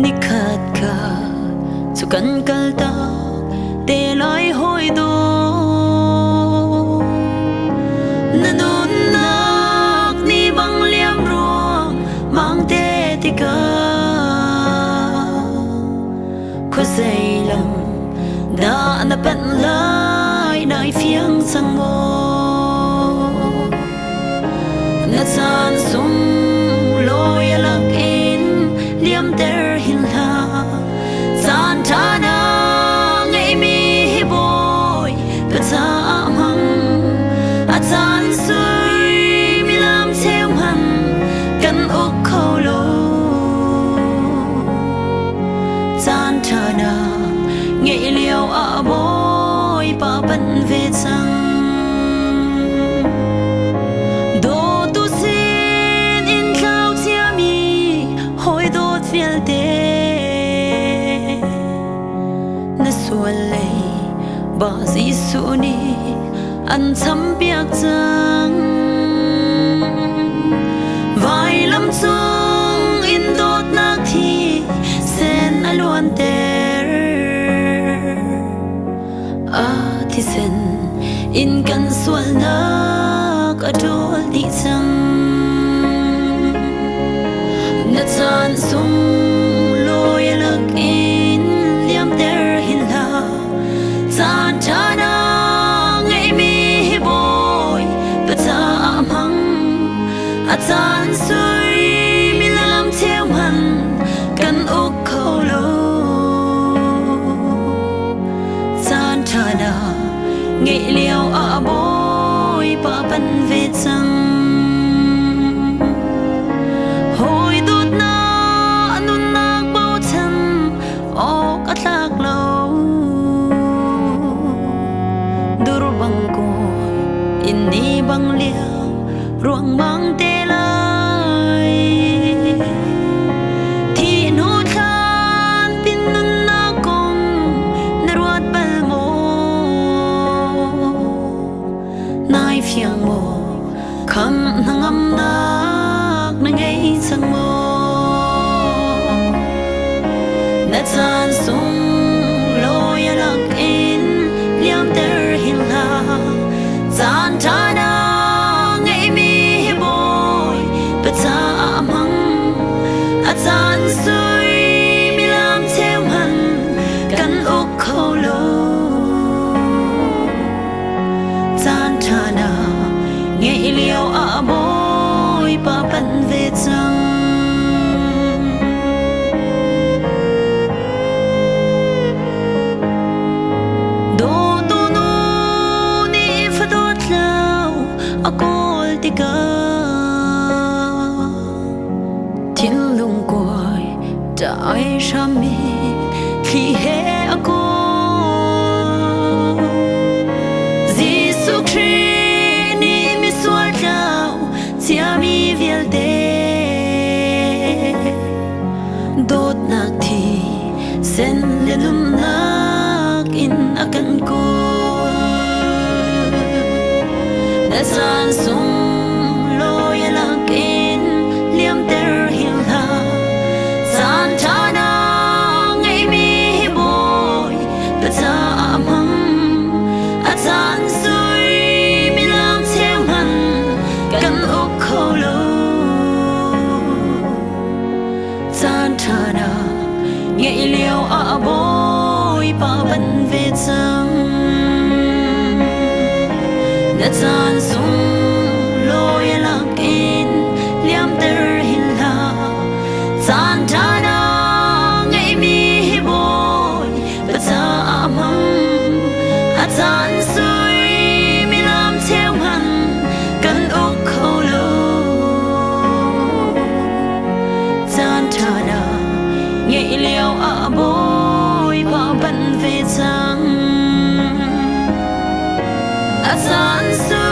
ni khat ka chu kan kal ta te lai hoi do nanun nak ni bang liam ruang mang te ti ka ko sei lam da na pen lai nai phiang sang mo na san sum loi lak in liam ter hin la san thana ngai mi hi boy pa cha mang a san sui mi lam theo han kan ok khâu lo san thana ngai liao a boy pa ban ve chang ba si su ni an cham piak chang vai lam chung in dot nak thi sen alwan ter a thi sen in kan sual nak adol di chang na chan sum loi lak in liam ter hin la san thana ngai mi hi boy pa cha mang a chan sui mi lam theo man kan ok khâu lo san thana ngai liao a boy pa ban ve chang hoi dut na anun nak bao chan ok atlak lo ni bang liao ruang mang te lai thi nu than pin nun na kong na ruat bal mo nai phiang mo kham nangam nak na ngai sang mo na chan sung loi lak in liam ter hin la san thana ngai mi hi boy pa cha mang a chan sui mi lam theo han kan ok khâu lo san thana ngai liao a boy pa pan ve chang akol tika thiên lung quay đại shami khi he akol Giêsu Christ ni mi sual dao tia mi viel de dot nak thi sen lenum nak in akan ko san sung loi lak in liam ter hin la san thana ngai mi hi boy pa cha mang a chan sui mi lam theo han kan ok khâu lo san thana ngai liao a boy pa ban ve chang na chan sung loi lak in liam ter hin la san thana ngai mi hi boy pa cha mang a chan sui mi lam theo han kan ok khâu lo san thana ngai liao a boy pa ban ve chang a san sui